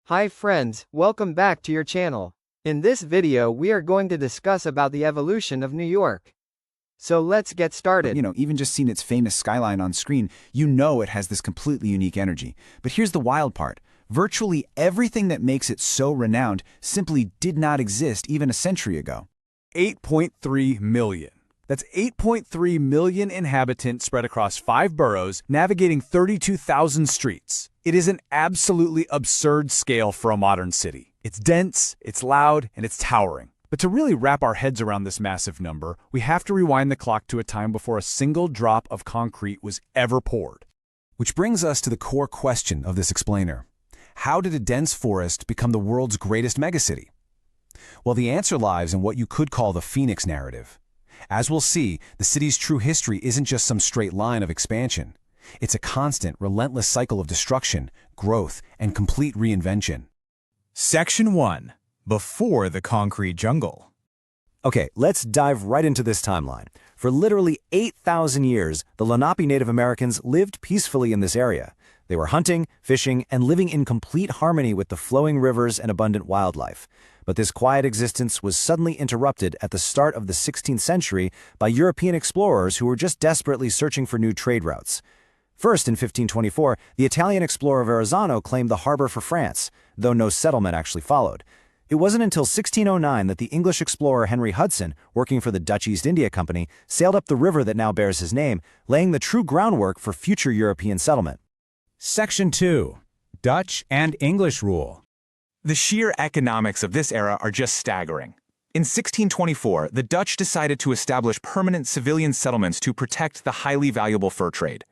Hi friends, welcome back to your channel. In this video we are going to discuss about the evolution of New York. So let's get started. Even just seeing its famous skyline on screen, it has this completely unique energy. But here's the wild part. Virtually everything that makes it so renowned simply did not exist even a century ago. 8.3 million. That's 8.3 million inhabitants spread across 5 boroughs, navigating 32,000 streets. It is an absolutely absurd scale for a modern city. It's dense, it's loud, and it's towering. But to really wrap our heads around this massive number, we have to rewind the clock to a time before a single drop of concrete was ever poured. Which brings us to the core question of this explainer. How did a dense forest become the world's greatest megacity? Well, the answer lies in what you could call the Phoenix narrative. As we'll see, the city's true history isn't just some straight line of expansion. It's a constant, relentless cycle of destruction, growth, and complete reinvention. Section 1. Before the concrete jungle. Okay, let's dive right into this timeline. For literally 8,000 years, the Lenape Native Americans lived peacefully in this area. They were hunting, fishing, and living in complete harmony with the flowing rivers and abundant wildlife. But this quiet existence was suddenly interrupted at the start of the 16th century by European explorers who were just desperately searching for new trade routes. First, in 1524, the Italian explorer Verrazzano claimed the harbor for France, though no settlement actually followed. It wasn't until 1609 that the English explorer Henry Hudson, working for the Dutch East India Company, sailed up the river that now bears his name, laying the true groundwork for future European settlement. Section 2. Dutch and English rule. The sheer economics of this era are just staggering. In 1624, the Dutch decided to establish permanent civilian settlements to protect the highly valuable fur trade.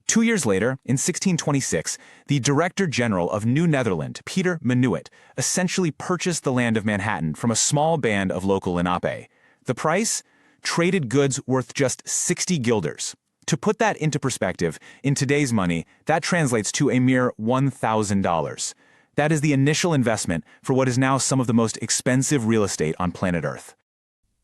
2 years later, in 1626, the Director General of New Netherland, Peter Minuit, essentially purchased the land of Manhattan from a small band of local Lenape. The price? Traded goods worth just 60 guilders. To put that into perspective, in today's money, that translates to a mere $1,000. That is the initial investment for what is now some of the most expensive real estate on planet Earth.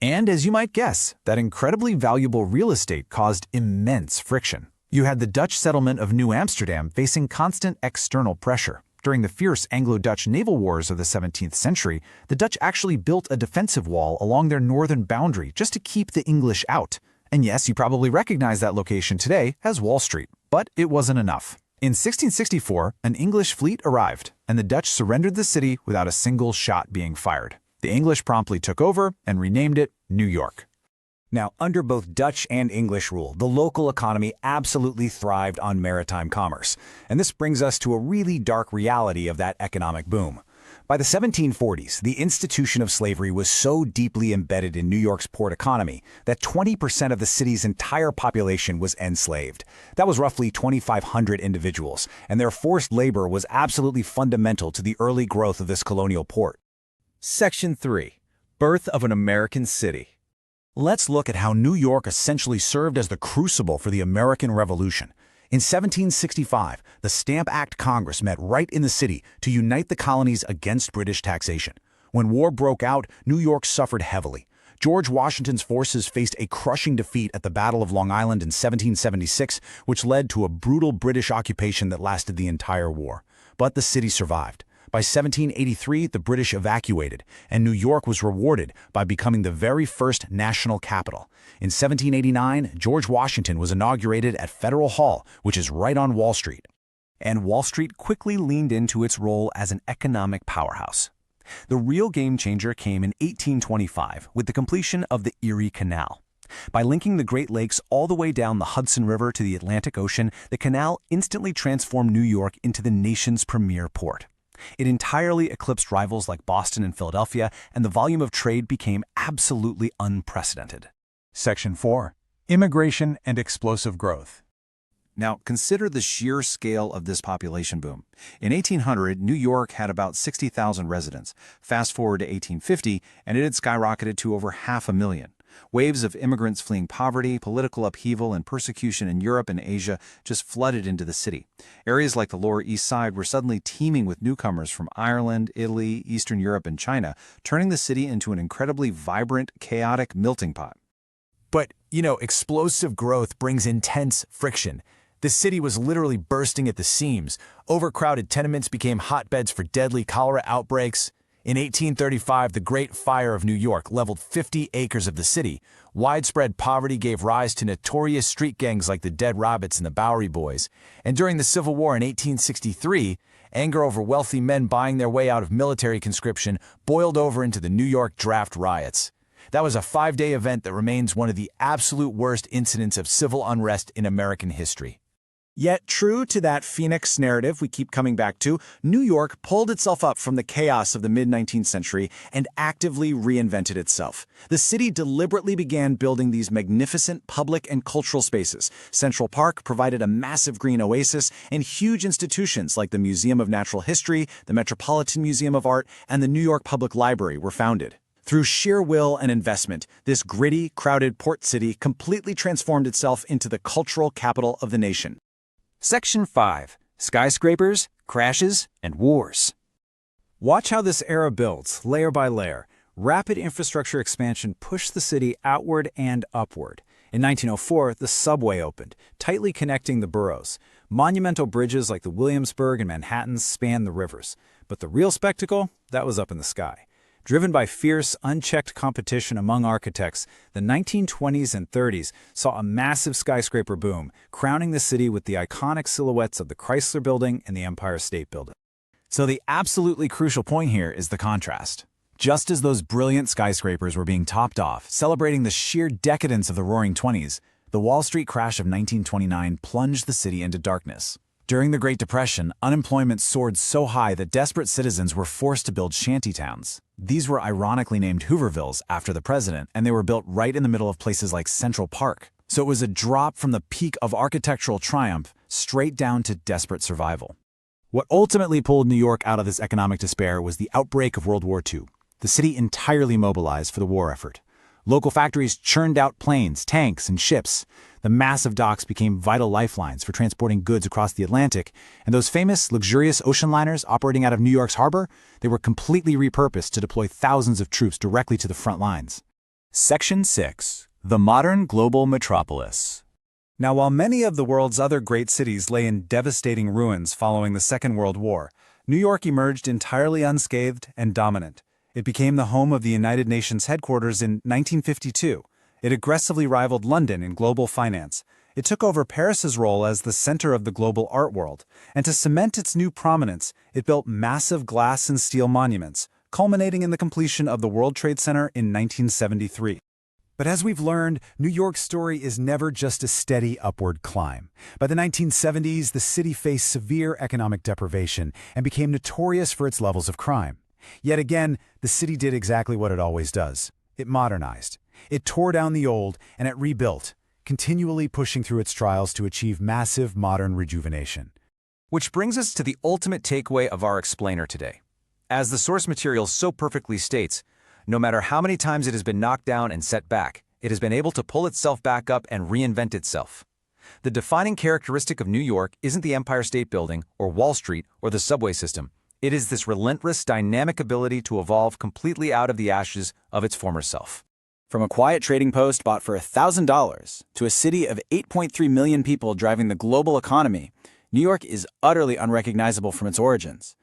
And as you might guess, that incredibly valuable real estate caused immense friction. You had the Dutch settlement of New Amsterdam facing constant external pressure. During the fierce Anglo-Dutch naval wars of the 17th century, the Dutch actually built a defensive wall along their northern boundary just to keep the English out. And yes, you probably recognize that location today as Wall Street, but it wasn't enough. In 1664, an English fleet arrived, and the Dutch surrendered the city without a single shot being fired. The English promptly took over and renamed it New York. Now, under both Dutch and English rule, the local economy absolutely thrived on maritime commerce. And this brings us to a really dark reality of that economic boom. By the 1740s, the institution of slavery was so deeply embedded in New York's port economy that 20% of the city's entire population was enslaved. That was roughly 2,500 individuals, and their forced labor was absolutely fundamental to the early growth of this colonial port. Section 3. Birth of an American city. Let's look at how New York essentially served as the crucible for the American Revolution. In 1765, the Stamp Act Congress met right in the city to unite the colonies against British taxation. When war broke out, New York suffered heavily. George Washington's forces faced a crushing defeat at the Battle of Long Island in 1776, which led to a brutal British occupation that lasted the entire war. But the city survived. By 1783, the British evacuated, and New York was rewarded by becoming the very first national capital. In 1789, George Washington was inaugurated at Federal Hall, which is right on Wall Street. And Wall Street quickly leaned into its role as an economic powerhouse. The real game changer came in 1825 with the completion of the Erie Canal. By linking the Great Lakes all the way down the Hudson River to the Atlantic Ocean, the canal instantly transformed New York into the nation's premier port. It entirely eclipsed rivals like Boston and Philadelphia, and the volume of trade became absolutely unprecedented. Section 4. Immigration and explosive growth. Now, consider the sheer scale of this population boom. In 1800, New York had about 60,000 residents. Fast forward to 1850, and it had skyrocketed to over 500,000. Waves of immigrants fleeing poverty, political upheaval, and persecution in Europe and Asia just flooded into the city. Areas like the Lower East Side were suddenly teeming with newcomers from Ireland, Italy, Eastern Europe, and China, turning the city into an incredibly vibrant, chaotic melting pot. But, explosive growth brings intense friction. The city was literally bursting at the seams. Overcrowded tenements became hotbeds for deadly cholera outbreaks. In 1835, the Great Fire of New York leveled 50 acres of the city. Widespread poverty gave rise to notorious street gangs like the Dead Rabbits and the Bowery Boys. And during the Civil War in 1863, anger over wealthy men buying their way out of military conscription boiled over into the New York draft riots. That was a 5-day event that remains one of the absolute worst incidents of civil unrest in American history. Yet, true to that Phoenix narrative we keep coming back to, New York pulled itself up from the chaos of the mid-19th century and actively reinvented itself. The city deliberately began building these magnificent public and cultural spaces. Central Park provided a massive green oasis, and huge institutions like the Museum of Natural History, the Metropolitan Museum of Art, and the New York Public Library were founded. Through sheer will and investment, this gritty, crowded port city completely transformed itself into the cultural capital of the nation. Section 5. Skyscrapers, Crashes, and Wars. Watch how this era builds, layer by layer. Rapid infrastructure expansion pushed the city outward and upward. In 1904, the subway opened, tightly connecting the boroughs. Monumental bridges like the Williamsburg and Manhattan spanned the rivers. But the real spectacle, that was up in the sky. Driven by fierce, unchecked competition among architects, the 1920s and 30s saw a massive skyscraper boom, crowning the city with the iconic silhouettes of the Chrysler Building and the Empire State Building. So the absolutely crucial point here is the contrast. Just as those brilliant skyscrapers were being topped off, celebrating the sheer decadence of the Roaring '20s, the Wall Street crash of 1929 plunged the city into darkness. During the Great Depression, unemployment soared so high that desperate citizens were forced to build shantytowns. These were ironically named Hoovervilles after the president, and they were built right in the middle of places like Central Park. So it was a drop from the peak of architectural triumph straight down to desperate survival. What ultimately pulled New York out of this economic despair was the outbreak of World War II. The city entirely mobilized for the war effort. Local factories churned out planes, tanks, and ships. The massive docks became vital lifelines for transporting goods across the Atlantic, and those famous, luxurious ocean liners operating out of New York's harbor, they were completely repurposed to deploy thousands of troops directly to the front lines. Section 6. The Modern Global Metropolis. Now, while many of the world's other great cities lay in devastating ruins following the Second World War, New York emerged entirely unscathed and dominant. It became the home of the United Nations headquarters in 1952. It aggressively rivaled London in global finance. It took over Paris's role as the center of the global art world. And to cement its new prominence, it built massive glass and steel monuments, culminating in the completion of the World Trade Center in 1973. But as we've learned, New York's story is never just a steady upward climb. By the 1970s, the city faced severe economic deprivation and became notorious for its levels of crime. Yet again, the city did exactly what it always does. It modernized. It tore down the old and it rebuilt, continually pushing through its trials to achieve massive modern rejuvenation. Which brings us to the ultimate takeaway of our explainer today. As the source material so perfectly states, no matter how many times it has been knocked down and set back, it has been able to pull itself back up and reinvent itself. The defining characteristic of New York isn't the Empire State Building or Wall Street or the subway system. It is this relentless, dynamic ability to evolve completely out of the ashes of its former self. From a quiet trading post bought for $1,000 to a city of 8.3 million people driving the global economy, New York is utterly unrecognizable from its origins.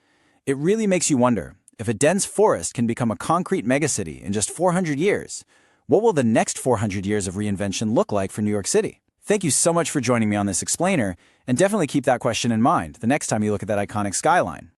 It really makes you wonder, if a dense forest can become a concrete megacity in just 400 years, what will the next 400 years of reinvention look like for New York City? Thank you so much for joining me on this explainer, and definitely keep that question in mind the next time you look at that iconic skyline.